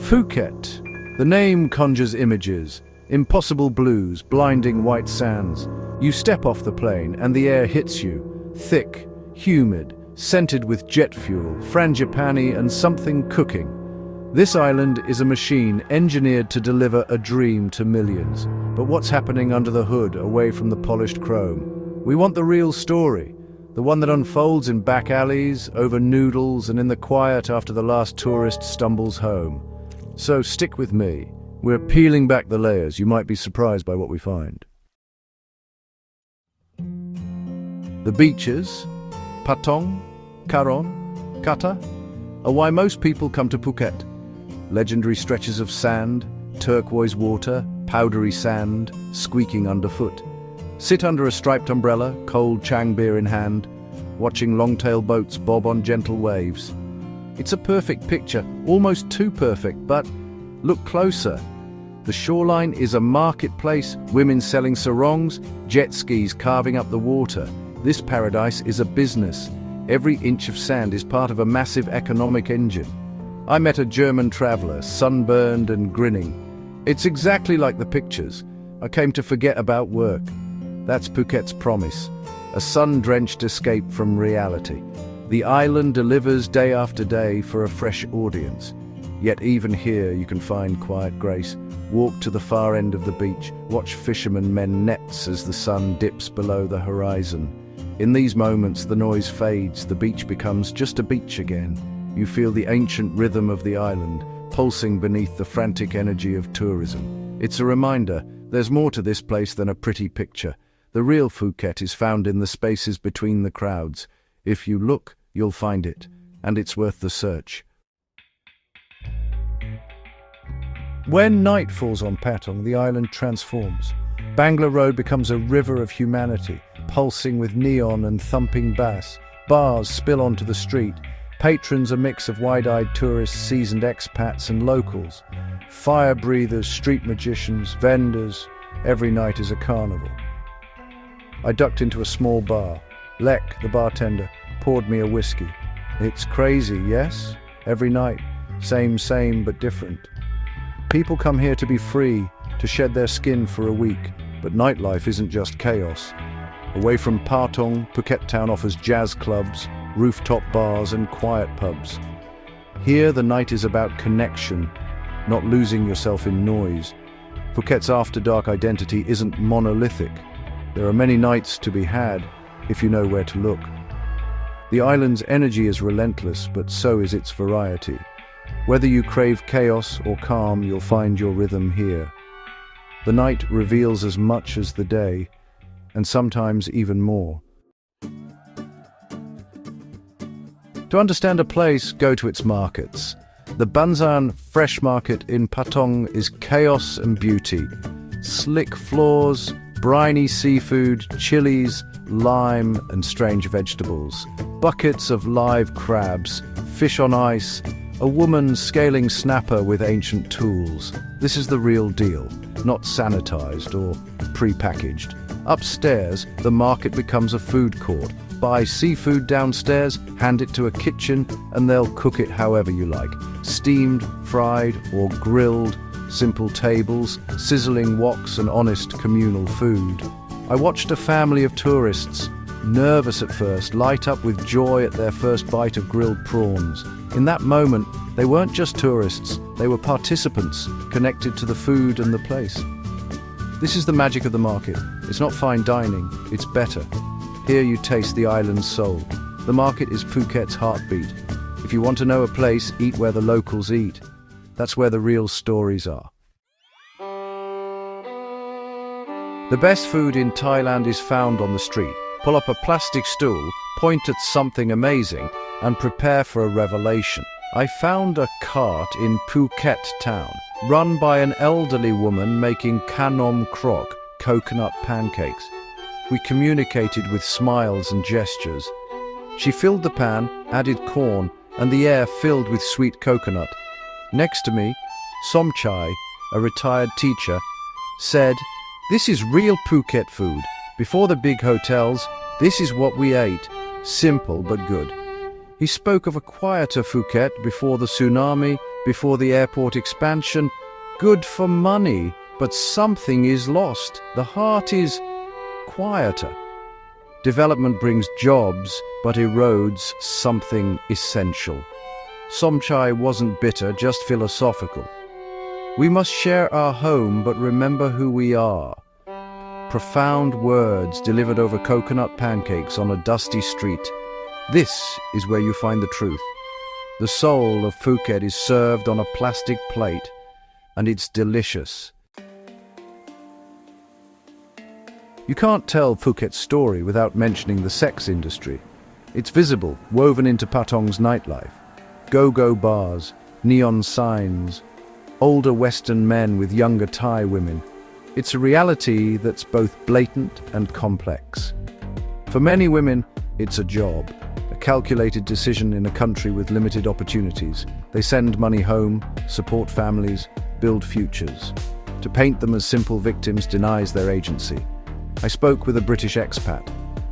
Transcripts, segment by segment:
Phuket. The name conjures images, impossible blues, blinding white sands. You step off the plane and the air hits you, thick, humid, scented with jet fuel, frangipani and something cooking. This island is a machine engineered to deliver a dream to millions. But what's happening under the hood, away from the polished chrome? We want the real story, the one that unfolds in back alleys, over noodles, and in the quiet after the last tourist stumbles home. So stick with me. We're peeling back the layers. You might be surprised by what we find. The beaches, Patong, Karon, Kata, are why most people come to Phuket. Legendary stretches of sand, turquoise water, powdery sand, squeaking underfoot. Sit under a striped umbrella, cold Chang beer in hand, watching long-tail boats bob on gentle waves. It's a perfect picture, almost too perfect, but look closer. The shoreline is a marketplace, women selling sarongs, jet skis carving up the water. This paradise is a business. Every inch of sand is part of a massive economic engine. I met a German traveler, sunburned and grinning. It's exactly like the pictures. I came to forget about work. That's Phuket's promise, a sun-drenched escape from reality. The island delivers day after day for a fresh audience. Yet even here you can find quiet grace. Walk to the far end of the beach, watch fishermen mend nets as the sun dips below the horizon. In these moments the noise fades, the beach becomes just a beach again. You feel the ancient rhythm of the island, pulsing beneath the frantic energy of tourism. It's a reminder, there's more to this place than a pretty picture. The real Phuket is found in the spaces between the crowds. If you look, you'll find it, and it's worth the search. When night falls on Patong, the island transforms. Bangla Road becomes a river of humanity, pulsing with neon and thumping bass. Bars spill onto the street. Patrons a mix of wide-eyed tourists, seasoned expats and locals. Fire breathers, street magicians, vendors. Every night is a carnival. I ducked into a small bar. Lek, the bartender, poured me a whiskey. It's crazy, yes? Every night. Same but different. People come here to be free, to shed their skin for a week. But nightlife isn't just chaos. Away from Patong, Phuket town offers jazz clubs, rooftop bars and quiet pubs. Here the night is about connection, not losing yourself in noise. Phuket's after-dark identity isn't monolithic. There are many nights to be had, if you know where to look. The island's energy is relentless, but so is its variety. Whether you crave chaos or calm, you'll find your rhythm here. The night reveals as much as the day, and sometimes even more. To understand a place, go to its markets. The Banzan Fresh Market in Patong is chaos and beauty. Slick floors, briny seafood, chilies, lime and strange vegetables. Buckets of live crabs, fish on ice, a woman scaling snapper with ancient tools. This is the real deal, not sanitized or pre-packaged. Upstairs, the market becomes a food court. Buy seafood downstairs, hand it to a kitchen, and they'll cook it however you like. Steamed, fried, or grilled, simple tables, sizzling woks, and honest communal food. I watched a family of tourists, nervous at first, light up with joy at their first bite of grilled prawns. In that moment, they weren't just tourists, they were participants, connected to the food and the place. This is the magic of the market. It's not fine dining, it's better. Here you taste the island's soul. The market is Phuket's heartbeat. If you want to know a place, eat where the locals eat. That's where the real stories are. The best food in Thailand is found on the street. Pull up a plastic stool, point at something amazing, and prepare for a revelation. I found a cart in Phuket town, run by an elderly woman making kanom krok, coconut pancakes. We communicated with smiles and gestures. She filled the pan, added corn, and the air filled with sweet coconut. Next to me, Somchai, a retired teacher, said, "This is real Phuket food. Before the big hotels, this is what we ate. Simple but good." He spoke of a quieter Phuket before the tsunami, before the airport expansion. Good for money, but something is lost. The heart is quieter. Development brings jobs, but erodes something essential. Somchai wasn't bitter, just philosophical. We must share our home, but remember who we are. Profound words delivered over coconut pancakes on a dusty street. This is where you find the truth. The soul of Phuket is served on a plastic plate, and it's delicious. You can't tell Phuket's story without mentioning the sex industry. It's visible, woven into Patong's nightlife. Go-go bars, neon signs, older Western men with younger Thai women. It's a reality that's both blatant and complex. For many women, it's a job, a calculated decision in a country with limited opportunities. They send money home, support families, build futures. To paint them as simple victims denies their agency. I spoke with a British expat.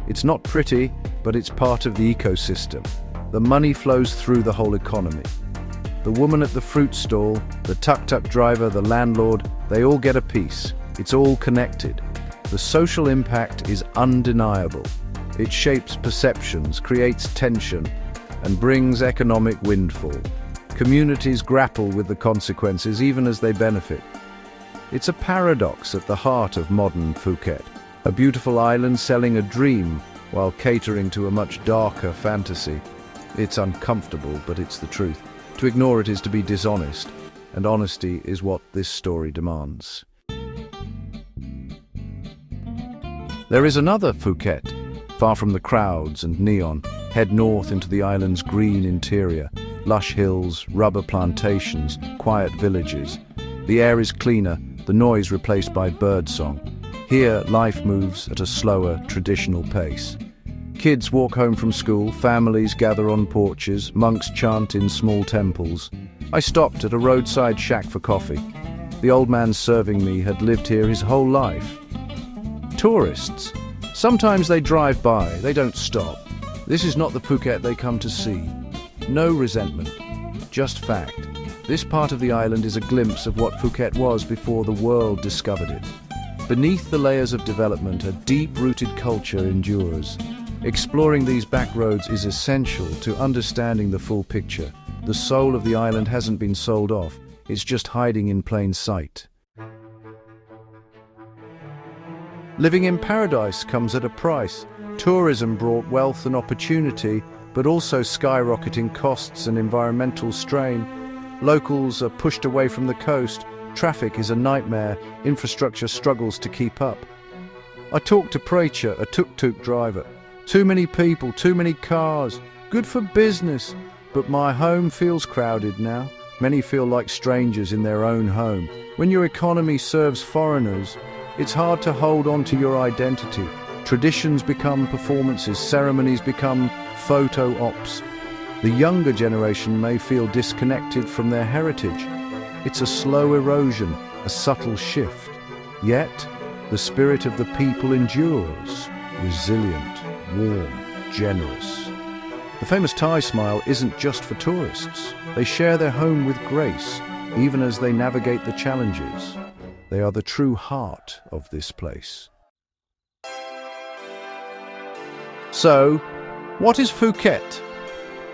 It's not pretty, but it's part of the ecosystem. The money flows through the whole economy. The woman at the fruit stall, the tuk-tuk driver, the landlord, they all get a piece. It's all connected. The social impact is undeniable. It shapes perceptions, creates tension, and brings economic windfall. Communities grapple with the consequences even as they benefit. It's a paradox at the heart of modern Phuket. A beautiful island selling a dream while catering to a much darker fantasy. It's uncomfortable, but it's the truth. To ignore it is to be dishonest, and honesty is what this story demands. There is another Phuket, far from the crowds and neon. Head north into the island's green interior. Lush hills, rubber plantations, quiet villages. The air is cleaner, the noise replaced by birdsong. Here, life moves at a slower, traditional pace. Kids walk home from school, families gather on porches, monks chant in small temples. I stopped at a roadside shack for coffee. The old man serving me had lived here his whole life. Tourists. Sometimes they drive by, they don't stop. This is not the Phuket they come to see. No resentment, just fact. This part of the island is a glimpse of what Phuket was before the world discovered it. Beneath the layers of development, a deep-rooted culture endures. Exploring these back roads is essential to understanding the full picture. The soul of the island hasn't been sold off, it's just hiding in plain sight. Living in paradise comes at a price. Tourism brought wealth and opportunity, but also skyrocketing costs and environmental strain. Locals are pushed away from the coast. Traffic is a nightmare. Infrastructure struggles to keep up. I talked to Preacher, a tuk-tuk driver. Too many people, too many cars. Good for business, but my home feels crowded now. Many feel like strangers in their own home. When your economy serves foreigners, it's hard to hold on to your identity. Traditions become performances, ceremonies become photo ops. The younger generation may feel disconnected from their heritage. It's a slow erosion, a subtle shift. Yet, the spirit of the people endures, resilient, warm, generous. The famous Thai smile isn't just for tourists. They share their home with grace, even as they navigate the challenges. They are the true heart of this place. So, what is Phuket?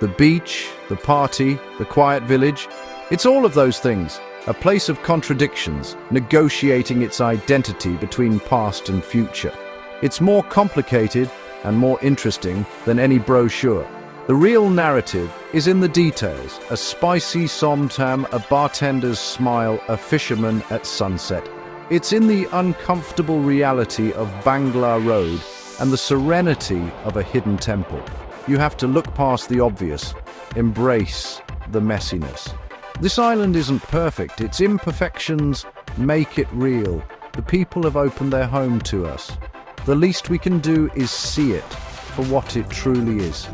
The beach, the party, the quiet village. It's all of those things. A place of contradictions, negotiating its identity between past and future. It's more complicated and more interesting than any brochure. The real narrative is in the details. A spicy somtam, a bartender's smile, a fisherman at sunset. It's in the uncomfortable reality of Bangla Road and the serenity of a hidden temple. You have to look past the obvious, embrace the messiness. This island isn't perfect, its imperfections make it real. The people have opened their home to us. The least we can do is see it for what it truly is.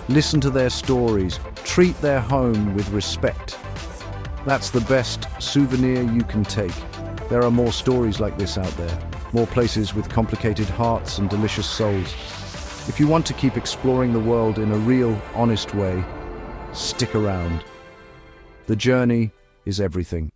Listen to their stories, treat their home with respect. That's the best souvenir you can take. There are more stories like this out there, more places with complicated hearts and delicious souls. If you want to keep exploring the world in a real, honest way, stick around. The journey is everything.